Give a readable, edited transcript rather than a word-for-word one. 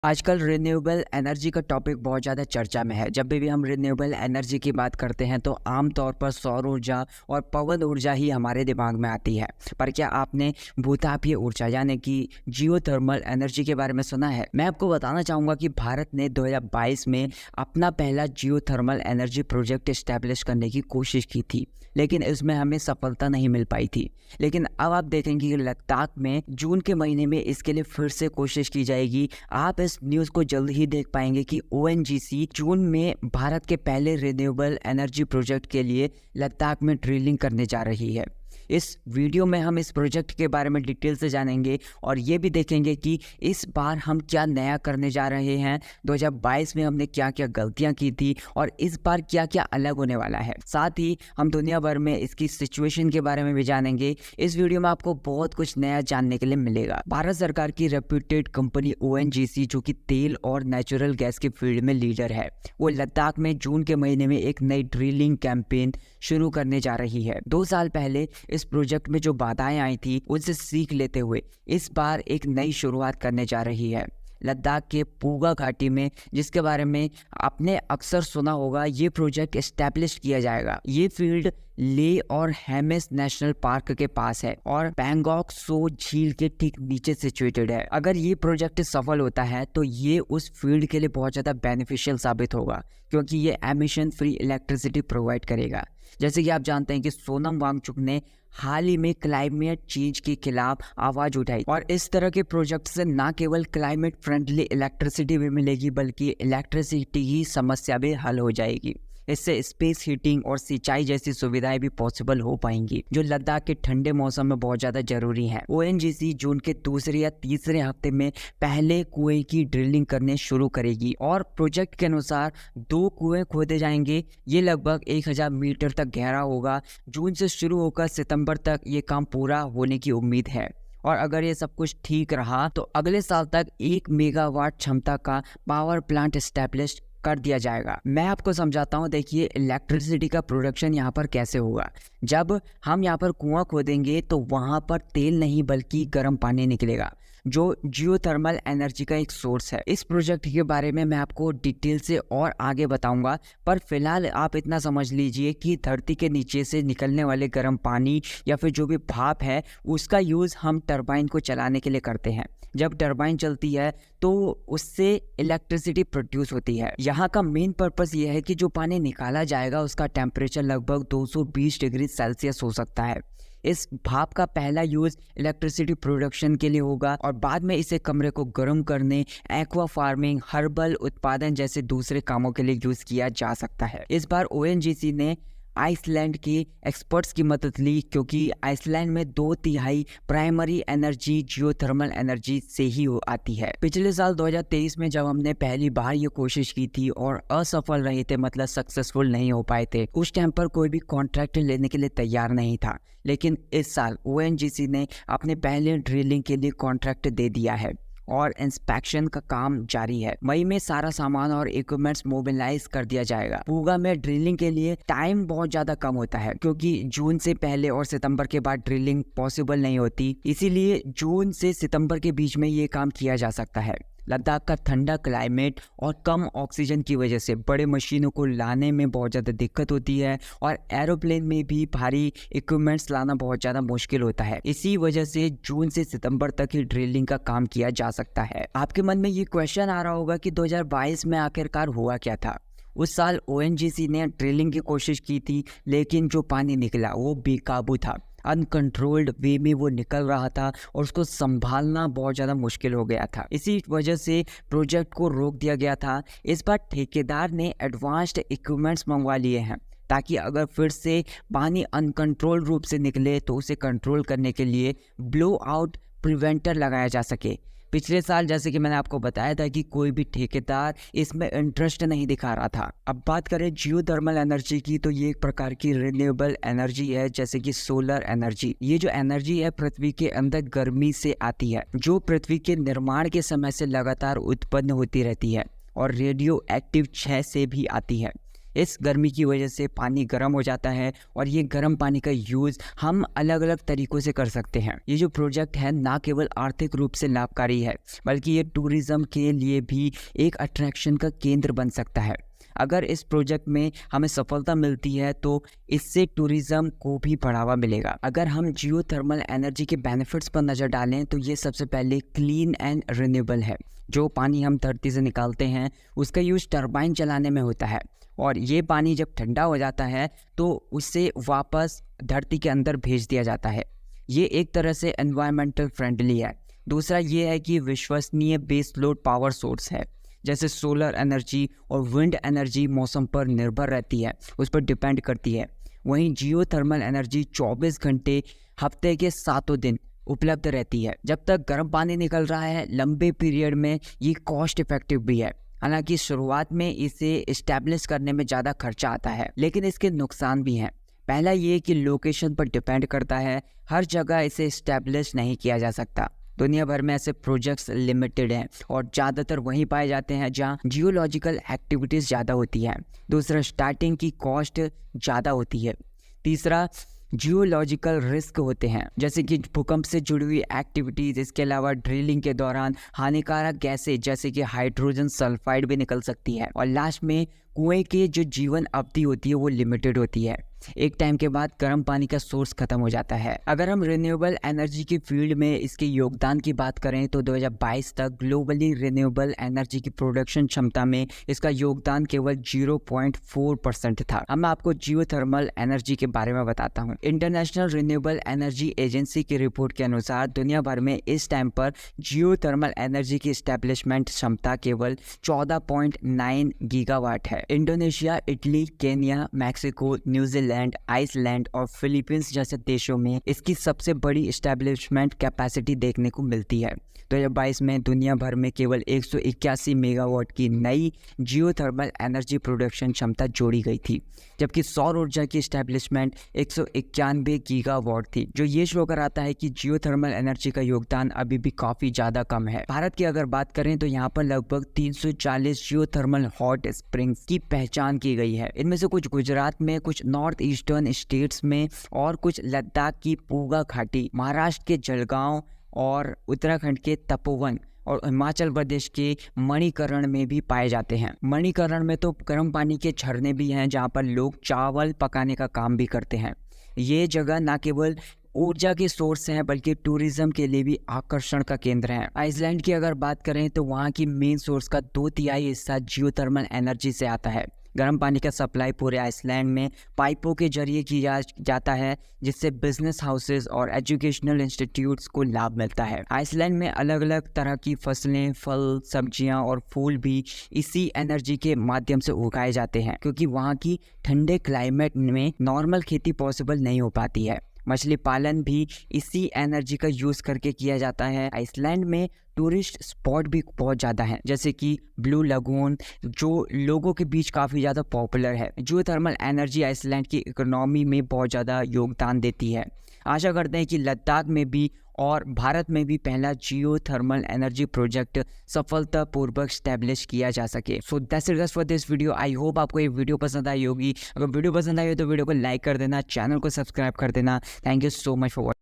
आजकल renewable energy का topic बहुत ज़्यादा चर्चा में है। जब भी हम रिन्यूएबल एनर्जी की बात करते हैं तो आम तौर पर सौर ऊर्जा और पवन ऊर्जा ही हमारे दिमाग में आती है। पर क्या आपने भूतापीय ऊर्जा यानी कि जियोथर्मल एनर्जी के बारे में सुना है? मैं आपको बताना चाहूँगा कि भारत ने 2022 में अपना पहला जियोथर्मल एनर्जी प्रोजेक्ट इस्टेब्लिश करने की कोशिश की थी, लेकिन इसमें हमें सफलता नहीं मिल पाई थी। लेकिन अब आप देखेंगे कि लद्दाख में जून के महीने में इसके लिए फिर से कोशिश की जाएगी। आप इस न्यूज़ को जल्द ही देख पाएंगे कि ओएनजीसी जून में भारत के पहले रिन्यूएबल एनर्जी प्रोजेक्ट के लिए लद्दाख में ड्रिलिंग करने जा रही है। इस वीडियो में हम इस प्रोजेक्ट के बारे में डिटेल से जानेंगे और ये भी देखेंगे कि इस बार हम क्या नया करने जा रहे हैं। 2022 में हमने क्या क्या गलतियां की थी और इस बार क्या क्या अलग होने वाला है। साथ ही हम दुनिया भर में इसकी सिचुएशन के बारे में भी जानेंगे। इस वीडियो में आपको बहुत कुछ नया जानने के लिए मिलेगा। भारत सरकार की रेप्यूटेड कंपनी ओएनजीसी, जो कि तेल और नेचुरल गैस के फील्ड में लीडर है, वो लद्दाख में जून के महीने में एक नई ड्रिलिंग कैंपेन शुरू करने जा रही है। 2 साल पहले इस प्रोजेक्ट में जो बाधाएं आई थी उनसे सीख लेते हुए इस बार एक नई शुरुआत करने जा रही है। लद्दाख के पूगा घाटी में, जिसके बारे में आपने अक्सर सुना होगा, ये प्रोजेक्ट एस्टैब्लिश किया जाएगा। ये फील्ड ले और हेमिस नेशनल पार्क के पास है और पैंगोंग सो झील के ठीक नीचे सिचुएटेड है। अगर ये प्रोजेक्ट सफल होता है तो ये उस फील्ड के लिए बहुत ज़्यादा बेनिफिशियल साबित होगा, क्योंकि ये एमिशन फ्री इलेक्ट्रिसिटी प्रोवाइड करेगा। जैसे कि आप जानते हैं कि सोनम वांगचुक ने हाल ही में क्लाइमेट चेंज के खिलाफ आवाज उठाई और इस तरह के प्रोजेक्ट से न केवल क्लाइमेट फ्रेंडली इलेक्ट्रिसिटी भी मिलेगी, बल्कि इलेक्ट्रिसिटी की समस्या भी हल हो जाएगी। इससे स्पेस हीटिंग और सिंचाई जैसी सुविधाएं भी पॉसिबल हो पाएंगी, जो लद्दाख के ठंडे मौसम में बहुत ज़्यादा जरूरी है। ओएनजीसी जून के दूसरे या तीसरे हफ्ते में पहले कुएं की ड्रिलिंग करने शुरू करेगी और प्रोजेक्ट के अनुसार 2 कुएं खोदे जाएंगे। ये लगभग 1000 मीटर तक गहरा होगा। जून से शुरू होकर सितंबर तक ये काम पूरा होने की उम्मीद है और अगर ये सब कुछ ठीक रहा तो अगले साल तक 1 मेगावाट क्षमता का पावर प्लांट एस्टैब्लिश कर दिया जाएगा। मैं आपको समझाता हूँ। देखिए, इलेक्ट्रिसिटी का प्रोडक्शन यहाँ पर कैसे होगा। जब हम यहाँ पर कुआं खोदेंगे तो वहाँ पर तेल नहीं बल्कि गर्म पानी निकलेगा, जो जियोथर्मल एनर्जी का एक सोर्स है। इस प्रोजेक्ट के बारे में मैं आपको डिटेल से और आगे बताऊंगा, पर फिलहाल आप इतना समझ लीजिए कि धरती के नीचे से निकलने वाले गर्म पानी या फिर जो भी भाप है, उसका यूज़ हम टरबाइन को चलाने के लिए करते हैं। जब टरबाइन चलती है तो उससे इलेक्ट्रिसिटी प्रोड्यूस होती है। यहाँ का मेन पर्पस ये है कि जो पानी निकाला जाएगा उसका टेम्परेचर लगभग 220 डिग्री सेल्सियस हो सकता है। इस भाप का पहला यूज इलेक्ट्रिसिटी प्रोडक्शन के लिए होगा और बाद में इसे कमरे को गर्म करने, एक्वा फार्मिंग, हर्बल उत्पादन जैसे दूसरे कामों के लिए यूज किया जा सकता है। इस बार ओएनजीसी ने आइसलैंड के एक्सपर्ट्स की मदद ली, क्योंकि आइसलैंड में 2/3 प्राइमरी एनर्जी जियोथर्मल एनर्जी से ही आती है। पिछले साल 2023 में जब हमने पहली बार ये कोशिश की थी और असफल रहे थे, मतलब सक्सेसफुल नहीं हो पाए थे, उस टाइम पर कोई भी कॉन्ट्रैक्ट लेने के लिए तैयार नहीं था। लेकिन इस साल ओएनजीसी ने अपने पहले ड्रिलिंग के लिए कॉन्ट्रैक्ट दे दिया है और इंस्पेक्शन का काम जारी है। मई में सारा सामान और इक्विपमेंट्स मोबिलाइज कर दिया जाएगा। पूगा में ड्रिलिंग के लिए टाइम बहुत ज्यादा कम होता है, क्योंकि जून से पहले और सितंबर के बाद ड्रिलिंग पॉसिबल नहीं होती। इसीलिए जून से सितंबर के बीच में ये काम किया जा सकता है। लद्दाख का ठंडा क्लाइमेट और कम ऑक्सीजन की वजह से बड़े मशीनों को लाने में बहुत ज़्यादा दिक्कत होती है और एरोप्लेन में भी भारी इक्विपमेंट्स लाना बहुत ज़्यादा मुश्किल होता है। इसी वजह से जून से सितंबर तक ही ड्रिलिंग का काम किया जा सकता है। आपके मन में ये क्वेश्चन आ रहा होगा कि 2022 में आखिरकार हुआ क्या था। उस साल ओएनजीसी ने ड्रिलिंग की कोशिश की थी, लेकिन जो पानी निकला वो बेकाबू था। अनकंट्रोल्ड वे में वो निकल रहा था और उसको संभालना बहुत ज़्यादा मुश्किल हो गया था। इसी वजह से प्रोजेक्ट को रोक दिया गया था। इस बार ठेकेदार ने एडवांस्ड इक्विपमेंट्स मंगवा लिए हैं, ताकि अगर फिर से पानी अनकंट्रोल्ड रूप से निकले तो उसे कंट्रोल करने के लिए ब्लो आउट प्रिवेंटर लगाया जा सके। पिछले साल जैसे कि मैंने आपको बताया था कि कोई भी ठेकेदार इसमें इंटरेस्ट नहीं दिखा रहा था। अब बात करें जियोथर्मल एनर्जी की, तो ये एक प्रकार की रिन्यूएबल एनर्जी है, जैसे कि सोलर एनर्जी। ये जो एनर्जी है पृथ्वी के अंदर गर्मी से आती है, जो पृथ्वी के निर्माण के समय से लगातार उत्पन्न होती रहती है और रेडियो एक्टिव क्षय से भी आती है। इस गर्मी की वजह से पानी गर्म हो जाता है और ये गर्म पानी का यूज़ हम अलग अलग तरीक़ों से कर सकते हैं। ये जो प्रोजेक्ट है ना केवल आर्थिक रूप से लाभकारी है बल्कि ये टूरिज़्म के लिए भी एक अट्रैक्शन का केंद्र बन सकता है। अगर इस प्रोजेक्ट में हमें सफलता मिलती है तो इससे टूरिज़्म को भी बढ़ावा मिलेगा। अगर हम जियोथर्मल एनर्जी के बेनिफिट्स पर नज़र डालें तो ये सबसे पहले क्लीन एंड रिन्यूएबल है। जो पानी हम धरती से निकालते हैं उसका यूज़ टरबाइन चलाने में होता है और ये पानी जब ठंडा हो जाता है तो उसे वापस धरती के अंदर भेज दिया जाता है। ये एक तरह से एनवायरमेंटल फ्रेंडली है। दूसरा ये है कि विश्वसनीय बेस लोड पावर सोर्स है। जैसे सोलर एनर्जी और विंड एनर्जी मौसम पर निर्भर रहती है, उस पर डिपेंड करती है। वहीं जियोथर्मल एनर्जी 24 घंटे हफ्ते के 7 दिन उपलब्ध रहती है। जब तक गर्म पानी निकल रहा है लंबे पीरियड में ये कॉस्ट इफेक्टिव भी है। हालांकि शुरुआत में इसे इस्टेब्लिश करने में ज़्यादा खर्चा आता है, लेकिन इसके नुकसान भी हैं। पहला ये कि लोकेशन पर डिपेंड करता है, हर जगह इसे इस्टेब्लिश नहीं किया जा सकता। दुनिया भर में ऐसे प्रोजेक्ट्स लिमिटेड हैं और ज़्यादातर वहीं पाए जाते हैं जहाँ जियोलॉजिकल एक्टिविटीज़ ज़्यादा होती है। दूसरा, स्टार्टिंग की कॉस्ट ज़्यादा होती है। तीसरा, जियोलॉजिकल रिस्क होते हैं जैसे कि भूकंप से जुड़ी हुई एक्टिविटीज़। इसके अलावा ड्रिलिंग के दौरान हानिकारक गैसें जैसे कि हाइड्रोजन सल्फाइड भी निकल सकती है। और लास्ट में कुएं की जो जीवन अवधि होती है वो लिमिटेड होती है। एक टाइम के बाद गर्म पानी का सोर्स खत्म हो जाता है। अगर हम रिन्यूएबल एनर्जी की फील्ड में इसके योगदान की बात करें तो 2022 तक ग्लोबली रिन्यूएबल एनर्जी की प्रोडक्शन क्षमता में इसका योगदान केवल 0.4% था। अब मैं आपको जियोथर्मल एनर्जी के बारे में बताता हूँ। इंटरनेशनल रिन्यूएबल एनर्जी एजेंसी की रिपोर्ट के अनुसार दुनिया भर में इस टाइम पर जियोथर्मल एनर्जी की एस्टेब्लिशमेंट क्षमता केवल 14.9 गीगावाट है। Indonesia, Italy, Kenya, Mexico, New Zealand, Iceland और फिलीपींस जैसे देशों में इसकी सबसे बड़ी एस्टेब्लिशमेंट कैपेसिटी देखने को मिलती है। 2022 में दुनिया भर में केवल 181 मेगावाट की नई जियोथर्मल एनर्जी प्रोडक्शन क्षमता जोड़ी गई थी, जबकि सौर ऊर्जा की एस्टेब्लिशमेंट 191 गीगावाट थी, जो ये शो कराता है कि जियोथर्मल एनर्जी का योगदान अभी भी काफ़ी ज़्यादा कम है। भारत की अगर बात करें तो यहाँ पर लगभग 340 जियोथर्मल हॉट स्प्रिंग्स की पहचान की गई है। इनमें से कुछ गुजरात में, कुछ नॉर्थ ईस्टर्न स्टेट्स में और कुछ लद्दाख की पूगा घाटी, महाराष्ट्र के जलगांव और उत्तराखंड के तपोवन और हिमाचल प्रदेश के मणिकरण में भी पाए जाते हैं। मणिकरण में तो गर्म पानी के झरने भी हैं जहाँ पर लोग चावल पकाने का काम भी करते हैं। ये जगह ना केवल ऊर्जा के सोर्स हैं बल्कि टूरिज्म के लिए भी आकर्षण का केंद्र है। आइसलैंड की अगर बात करें तो वहाँ की मेन सोर्स का 2/3 हिस्सा जियोथर्मल एनर्जी से आता है। गर्म पानी का सप्लाई पूरे आइसलैंड में पाइपों के जरिए किया जाता है, जिससे बिजनेस हाउसेस और एजुकेशनल इंस्टीट्यूट्स को लाभ मिलता है। आइसलैंड में अलग अलग तरह की फसलें, फल, सब्जियां और फूल भी इसी एनर्जी के माध्यम से उगाए जाते हैं, क्योंकि वहाँ की ठंडे क्लाइमेट में नॉर्मल खेती पॉसिबल नहीं हो पाती है। मछली पालन भी इसी एनर्जी का यूज़ करके किया जाता है। आइसलैंड में टूरिस्ट स्पॉट भी बहुत ज़्यादा हैं, जैसे कि ब्लू लगून, जो लोगों के बीच काफ़ी ज़्यादा पॉपुलर है। जियोथर्मल एनर्जी आइसलैंड की इकोनॉमी में बहुत ज़्यादा योगदान देती है। आशा करते हैं कि लद्दाख में भी और भारत में भी पहला जियोथर्मल एनर्जी प्रोजेक्ट सफलतापूर्वक स्टैब्लिश किया जा सके। So that's it guys for this video. I hope आपको ये वीडियो पसंद आई होगी। अगर वीडियो पसंद आई हो तो वीडियो को लाइक कर देना, चैनल को सब्सक्राइब कर देना। Thank you so much for